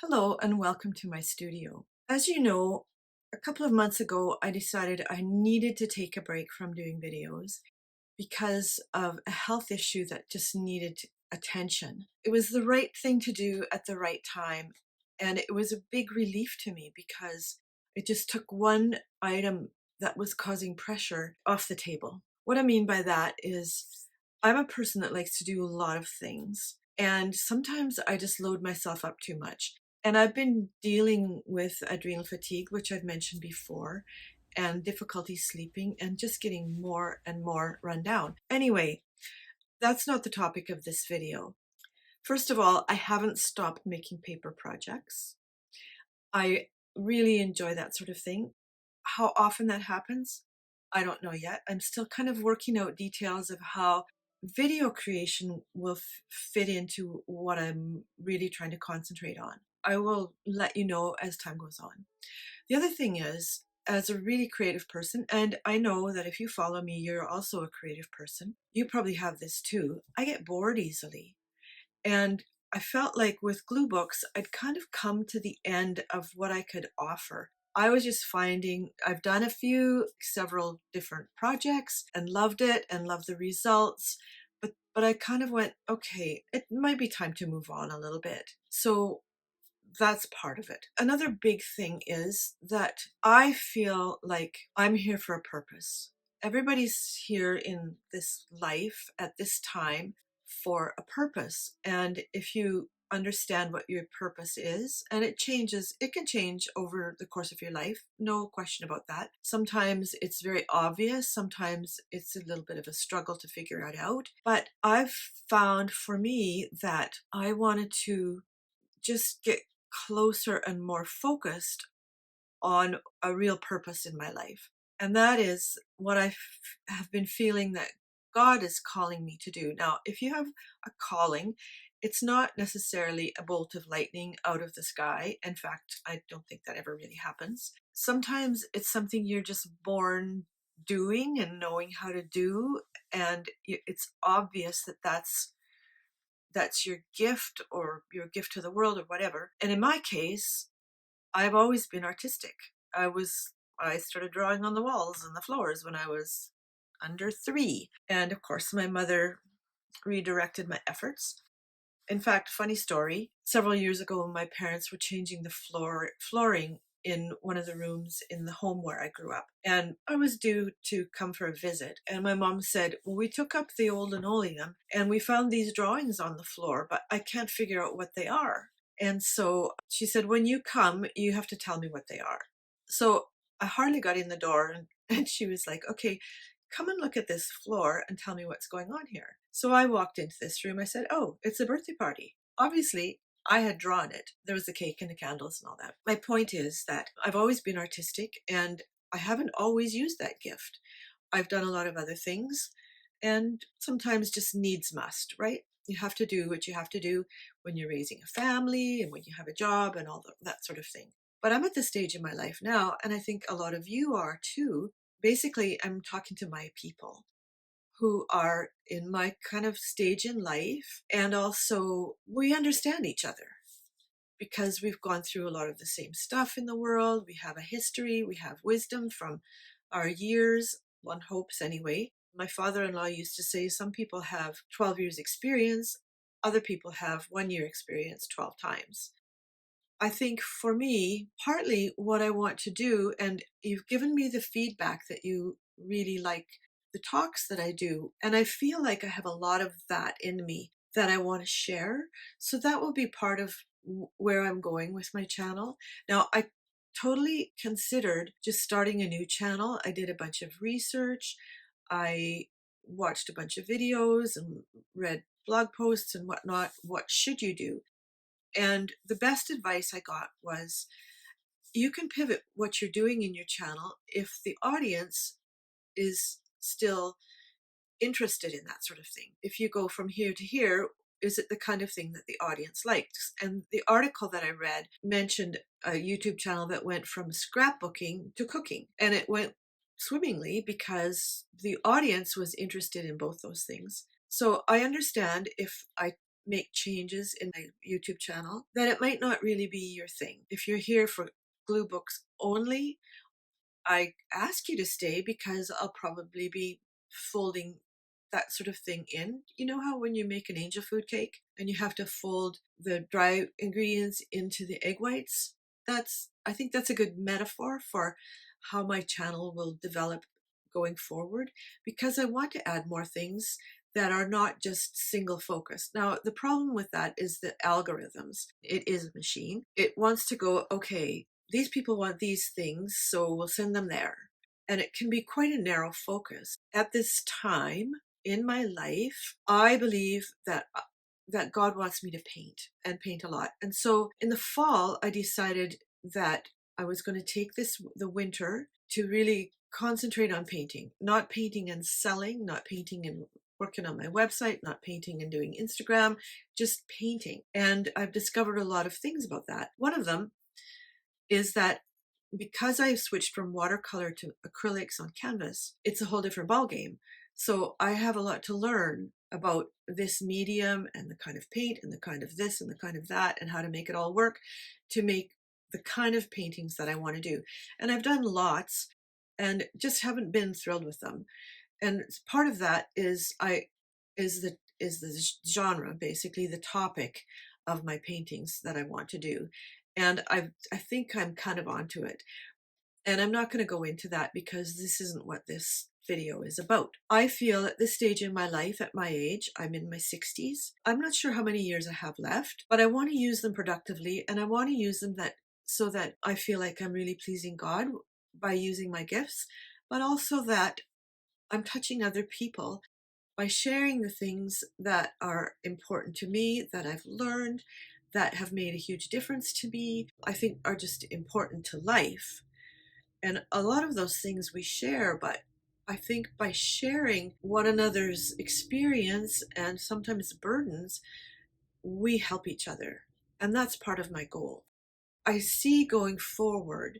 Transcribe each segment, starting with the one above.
Hello and welcome to my studio. As you know, a couple of months ago, I decided I needed to take a break from doing videos because of a health issue that just needed attention. It was the right thing to do at the right time, and it was a big relief to me because it just took one item that was causing pressure off the table. What I mean by that is I'm a person that likes to do a lot of things, and sometimes I just load myself up too much. And I've been dealing with adrenal fatigue, which I've mentioned before, and difficulty sleeping, and just getting more and more run down. Anyway, that's not the topic of this video. First of all, I haven't stopped making paper projects. I really enjoy that sort of thing. How often that happens, I don't know yet. I'm still kind of working out details of how video creation will fit into what I'm really trying to concentrate on. I will let you know as time goes on. The other thing is, as a really creative person, and I know that if you follow me, you're also a creative person, you probably have this too. I get bored easily. And I felt like with glue books, I'd kind of come to the end of what I could offer. I was just finding I've done several different projects and loved it and loved the results. But I kind of went, okay, it might be time to move on a little bit. So that's part of it. Another big thing is that I feel like I'm here for a purpose. Everybody's here in this life at this time for a purpose. And if you understand what your purpose is, and it can change over the course of your life, no question about that. Sometimes it's very obvious, sometimes it's a little bit of a struggle to figure it out. But I've found for me that I wanted to just get closer and more focused on a real purpose in my life. And that is what have been feeling that God is calling me to do. Now, if you have a calling, it's not necessarily a bolt of lightning out of the sky. In fact, I don't think that ever really happens. Sometimes it's something you're just born doing and knowing how to do. And it's obvious that that's your gift or your gift to the world or whatever. And in my case, I've always been artistic. I started drawing on the walls and the floors when I was under 3. And of course, my mother redirected my efforts. In fact, funny story, several years ago, my parents were changing the flooring in one of the rooms in the home where I grew up. And I was due to come for a visit. And my mom said, well, we took up the old linoleum and we found these drawings on the floor, but I can't figure out what they are. And so she said, when you come, you have to tell me what they are. So I hardly got in the door and she was like, okay, come and look at this floor and tell me what's going on here. So I walked into this room. I said, oh, it's a birthday party. Obviously, I had drawn it. There was the cake and the candles and all that. My point is that I've always been artistic and I haven't always used that gift. I've done a lot of other things and sometimes just needs must, right? You have to do what you have to do when you're raising a family and when you have a job and that sort of thing. But I'm at this stage in my life now, and I think a lot of you are too. Basically, I'm talking to my people who are in my kind of stage in life, and also we understand each other because we've gone through a lot of the same stuff in the world. We have a history, we have wisdom from our years, one hopes anyway. My father-in-law used to say some people have 12 years experience, other people have 1 year experience 12 times. I think for me, partly what I want to do, and you've given me the feedback that you really like the talks that I do, and I feel like I have a lot of that in me that I want to share. So that will be part of where I'm going with my channel. Now, I totally considered just starting a new channel. I did a bunch of research. I watched a bunch of videos and read blog posts and whatnot. What should you do? And the best advice I got was you can pivot what you're doing in your channel if the audience is still interested in that sort of thing. If you go from here to here, is it the kind of thing that the audience likes? And the article that I read mentioned a YouTube channel that went from scrapbooking to cooking, and it went swimmingly because the audience was interested in both those things. So I understand if I make changes in my YouTube channel, that it might not really be your thing. If you're here for glue books only, I ask you to stay because I'll probably be folding that sort of thing in. You know how when you make an angel food cake and you have to fold the dry ingredients into the egg whites? I think that's a good metaphor for how my channel will develop going forward, because I want to add more things that are not just single focused. Now, the problem with that is the algorithms. It is a machine. It wants to go, okay, these people want these things, so we'll send them there. And it can be quite a narrow focus. At this time in my life, I believe that God wants me to paint and paint a lot. And so in the fall, I decided that I was going to take the winter to really concentrate on painting, not painting and selling, not painting and working on my website, not painting and doing Instagram, just painting. And I've discovered a lot of things about that. One of them is that because I've switched from watercolor to acrylics on canvas, it's a whole different ballgame. So I have a lot to learn about this medium and the kind of paint and the kind of this and the kind of that and how to make it all work to make the kind of paintings that I want to do. And I've done lots and just haven't been thrilled with them. And part of that is the genre, basically the topic of my paintings that I want to do. And I think I'm kind of onto it. And I'm not going to go into that because this isn't what this video is about. I feel at this stage in my life, at my age, I'm in my 60s. I'm not sure how many years I have left, but I want to use them productively, and I want to use them so that I feel like I'm really pleasing God by using my gifts, but also that I'm touching other people by sharing the things that are important to me, that I've learned, that have made a huge difference to me, I think are just important to life. And a lot of those things we share, but I think by sharing one another's experience and sometimes burdens, we help each other. And that's part of my goal. I see going forward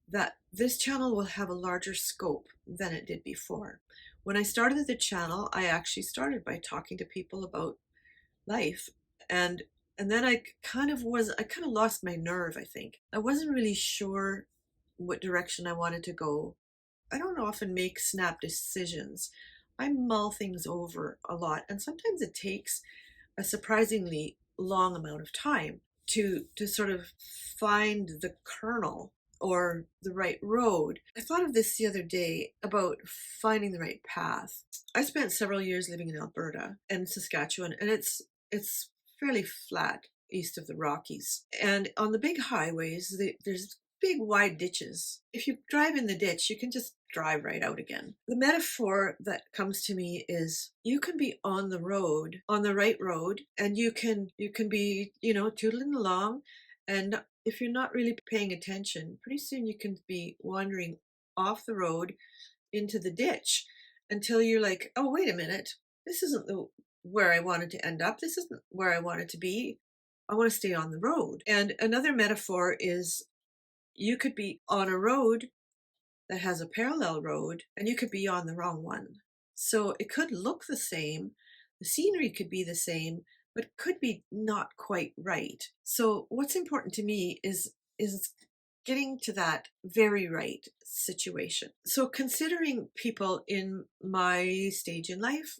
that this channel will have a larger scope than it did before. When I started the channel, I actually started by talking to people about life, and then I kind of lost my nerve, I think. I wasn't really sure what direction I wanted to go. I don't often make snap decisions. I mull things over a lot, and sometimes it takes a surprisingly long amount of time to sort of find the kernel or the right road. I thought of this the other day about finding the right path. I spent several years living in Alberta and Saskatchewan, and it's fairly flat east of the Rockies. And on the big highways, there's big wide ditches. If you drive in the ditch, you can just drive right out again. The metaphor that comes to me is you can be on the road, on the right road, and you can be, tootling along, and if you're not really paying attention, pretty soon you can be wandering off the road into the ditch until you're like, oh, wait a minute, this isn't where I wanted to end up. This isn't where I wanted to be. I want to stay on the road. And another metaphor is you could be on a road that has a parallel road and you could be on the wrong one. So it could look the same, the scenery could be the same, but it could be not quite right. So what's important to me is getting to that very right situation. So considering people in my stage in life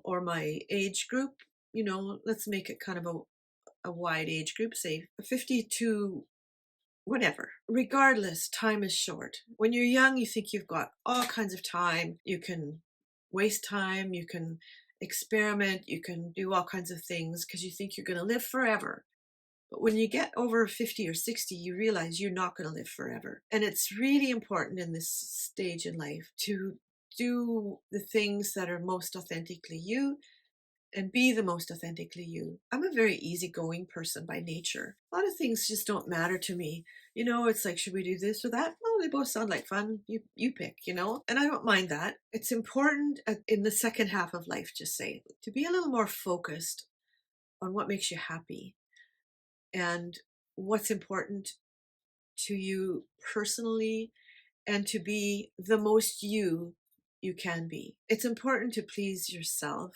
or my age group, let's make it kind of a wide age group, say 50 to whatever. Regardless, time is short. When you're young, you think you've got all kinds of time. You can waste time, you can experiment, you can do all kinds of things because you think you're going to live forever. But when you get over 50 or 60, you realize you're not going to live forever. And it's really important in this stage in life to do the things that are most authentically you and be the most authentically you. I'm a very easygoing person by nature. A lot of things just don't matter to me. It's like, should we do this or that? Oh, they both sound like fun. You pick, and I don't mind that. It's important in the second half of life, just say, to be a little more focused on what makes you happy and what's important to you personally, and to be the most you can be. It's important to please yourself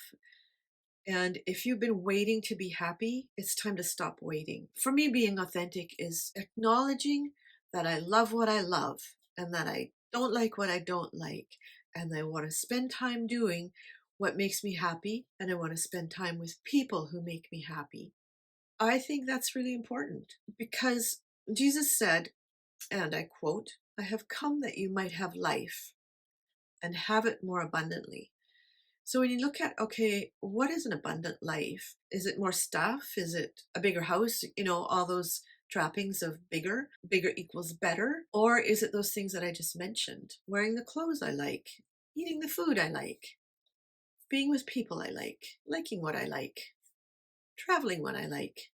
And if you've been waiting to be happy, it's time to stop waiting. For me, being authentic is acknowledging that I love what I love and that I don't like what I don't like. And I want to spend time doing what makes me happy. And I want to spend time with people who make me happy. I think that's really important because Jesus said, and I quote, "I have come that you might have life and have it more abundantly." So when you look at, okay, what is an abundant life? Is it more stuff? Is it a bigger house? All those trappings of bigger, bigger equals better? Or is it those things that I just mentioned? Wearing the clothes I like, eating the food I like, being with people I like, liking what I like, traveling when I like,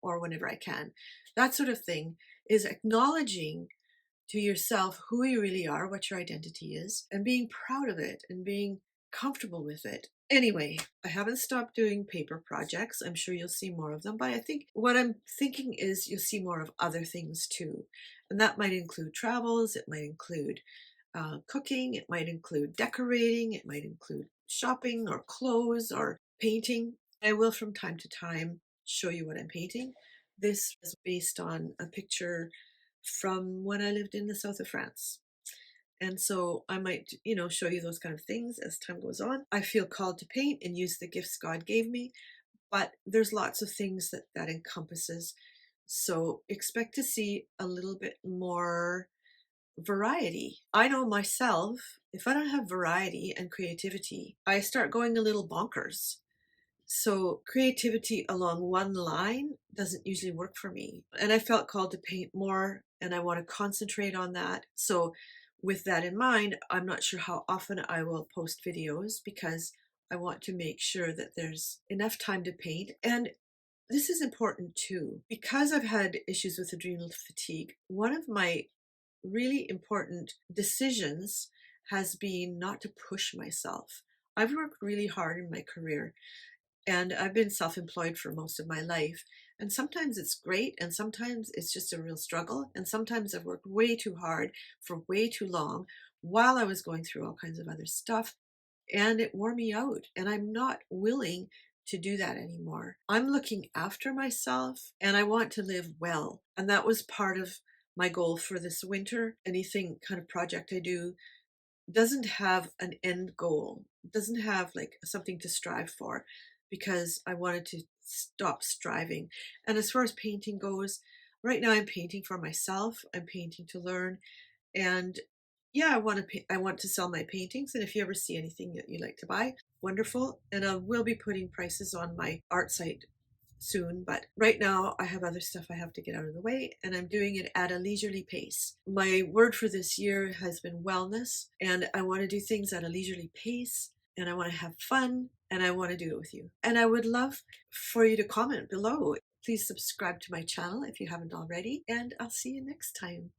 or whenever I can. That sort of thing is acknowledging to yourself who you really are, what your identity is, and being proud of it and being comfortable with it. Anyway, I haven't stopped doing paper projects. I'm sure you'll see more of them, but I think what I'm thinking is you'll see more of other things too. And that might include travels, it might include cooking, it might include decorating, it might include shopping or clothes or painting. I will from time to time show you what I'm painting. This is based on a picture from when I lived in the south of France. And so I might, show you those kind of things as time goes on. I feel called to paint and use the gifts God gave me, but there's lots of things that encompasses. So expect to see a little bit more variety. I know myself, if I don't have variety and creativity, I start going a little bonkers. So creativity along one line doesn't usually work for me. And I felt called to paint more and I want to concentrate on that. So with that in mind, I'm not sure how often I will post videos because I want to make sure that there's enough time to paint. And this is important too, because I've had issues with adrenal fatigue. One of my really important decisions has been not to push myself. I've worked really hard in my career and I've been self employed for most of my life. And sometimes it's great, and sometimes it's just a real struggle. And sometimes I've worked way too hard for way too long while I was going through all kinds of other stuff. And it wore me out. And I'm not willing to do that anymore. I'm looking after myself and I want to live well. And that was part of my goal for this winter. Anything kind of project I do doesn't have an end goal, doesn't have like something to strive for because I wanted to stop striving. And as far as painting goes, right now I'm painting for myself, I'm painting to learn. And yeah, I want to sell my paintings, and if you ever see anything that you like to buy, wonderful. And I will be putting prices on my art site soon, but right now I have other stuff I have to get out of the way and I'm doing it at a leisurely pace. My word for this year has been wellness, and I want to do things at a leisurely pace and I want to have fun and I want to do it with you. And I would love for you to comment below. Please subscribe to my channel if you haven't already, and I'll see you next time.